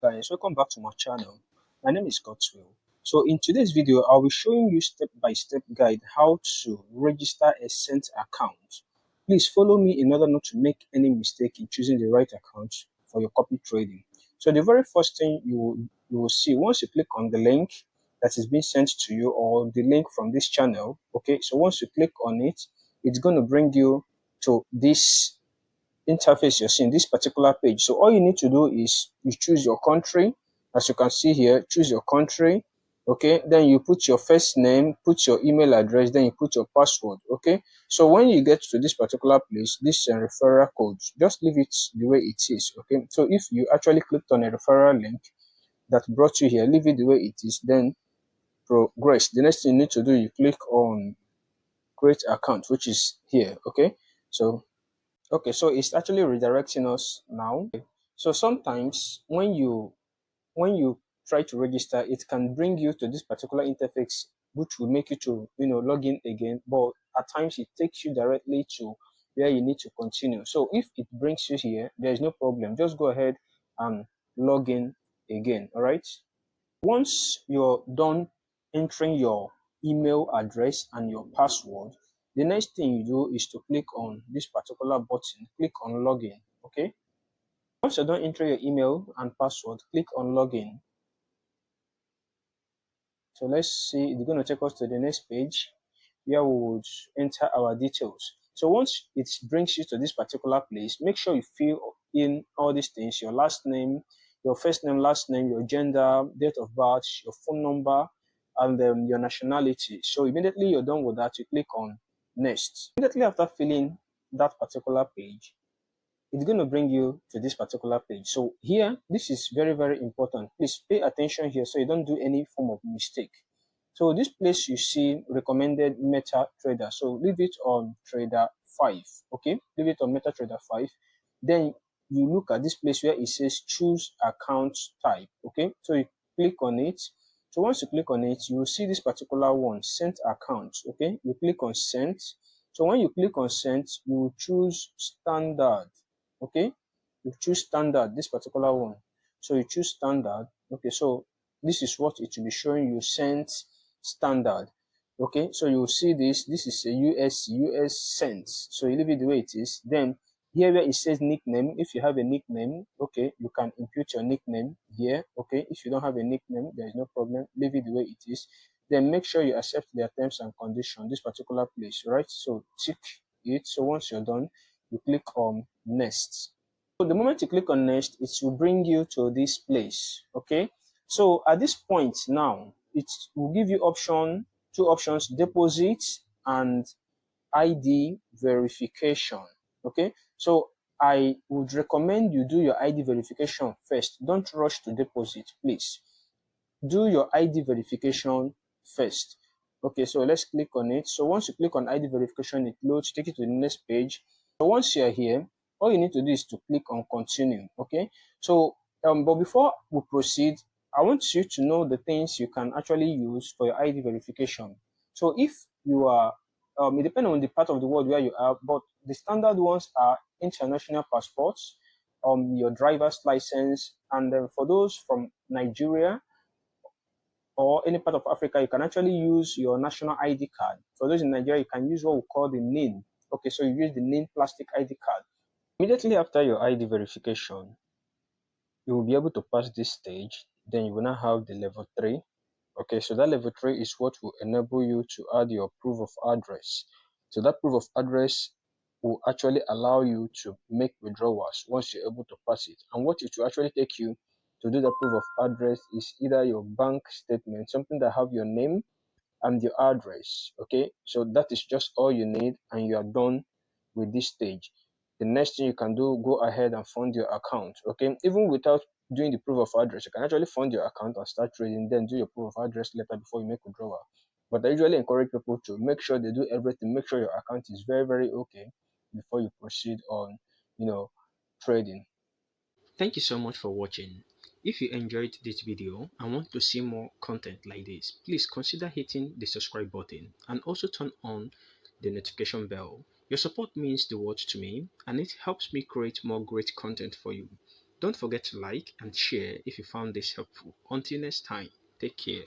guys, welcome back to my channel. My name is Godswill. So in today's video, I'll be showing you step-by-step guide how to register a Cent account. Please follow me in order not to make any mistake in choosing the right account for your copy trading. So the very first thing you will see once you click on the link that is being sent to you, or the link from this channel, okay, so once you click on it, it's going to bring you to this interface you're seeing, this particular page. So all you need to do is you choose your country. As you can see here, choose your country. Okay, then you put your first name, put your email address, then you put your password. Okay, so when you get to this particular place, this referral code, just leave it the way it is. Okay, so if you actually clicked on a referral link that brought you here, leave it the way it is, then progress. The next thing you need to do, you click on create account, which is here. Okay, so it's actually redirecting us now. So sometimes when you try to register, it can bring you to this particular interface, which will make you to log in again. But at times it takes you directly to where you need to continue. So if it brings you here, there is no problem. Just go ahead and log in again. All right. Once you're done entering your email address and your password, the next thing you do is to click on this particular button, click on login. Okay. Once you're done entering your email and password, click on login. So let's see, it's going to take us to the next page where we would enter our details. So once it brings you to this particular place, make sure you fill in all these things: your last name, your first name, last name, your gender, date of birth, your phone number, and then your nationality. So immediately you're done with that, you click on next. Immediately after filling that particular page, it's going to bring you to this particular page. So here, this is very, very important. Please pay attention here so you don't do any form of mistake. So this place you see recommended MetaTrader. So leave it on Trader 5. Okay, leave it on MetaTrader 5. Then you look at this place where it says choose account type. Okay, so you click on it. So once you click on it, you will see this particular one, Cent account. Okay, you click on Cent. So when you click on Cent, you will choose standard. Okay, you choose standard, this particular one. So you choose standard. Okay, so this is what it will be showing you, Cent standard. Okay, so you will see this is a US cents. So you leave it the way it is. Then here where it says nickname, if you have a nickname, okay, you can input your nickname here. Okay, if you don't have a nickname, there is no problem, leave it the way it is. Then make sure you accept their terms and conditions, this particular place, right? So tick it. So once you're done, you click on next. So the moment you click on next, it will bring you to this place. Okay, so at this point now, it will give you two options: deposit and ID verification. Okay, so I would recommend you do your ID verification first. Don't rush to deposit, please. Do your ID verification first. Okay, so let's click on it. So once you click on ID verification, it loads, take you to the next page. So once you're here, all you need to do is to click on continue. Okay, so but before we proceed, I want you to know the things you can actually use for your ID verification. So if you are it depends on the part of the world where you are, but the standard ones are international passports, your driver's license, and then for those from Nigeria or any part of Africa, you can actually use your national ID card. For those in Nigeria, you can use what we call the NIN. Okay, so you use the NIN plastic ID card. Immediately after your ID verification, you will be able to pass this stage. Then you will now have the level 3. Okay, so that level 3 is what will enable you to add your proof of address. So that proof of address will actually allow you to make withdrawals once you're able to pass it. And what it will actually take you to do the proof of address is either your bank statement, something that have your name and your address. Okay, so that is just all you need, and you are done with this stage. The next thing you can do, go ahead and fund your account. Okay, even without doing the proof of address, you can actually fund your account and start trading, then do your proof of address later before you make withdrawal. But I usually encourage people to make sure they do everything, make sure your account is very, very okay before you proceed on trading. Thank you so much for watching. If you enjoyed this video and want to see more content like this, please consider hitting the subscribe button and also turn on the notification bell. Your support means the world to me, and it helps me create more great content for you. Don't forget to like and share if you found this helpful. Until next time, take care.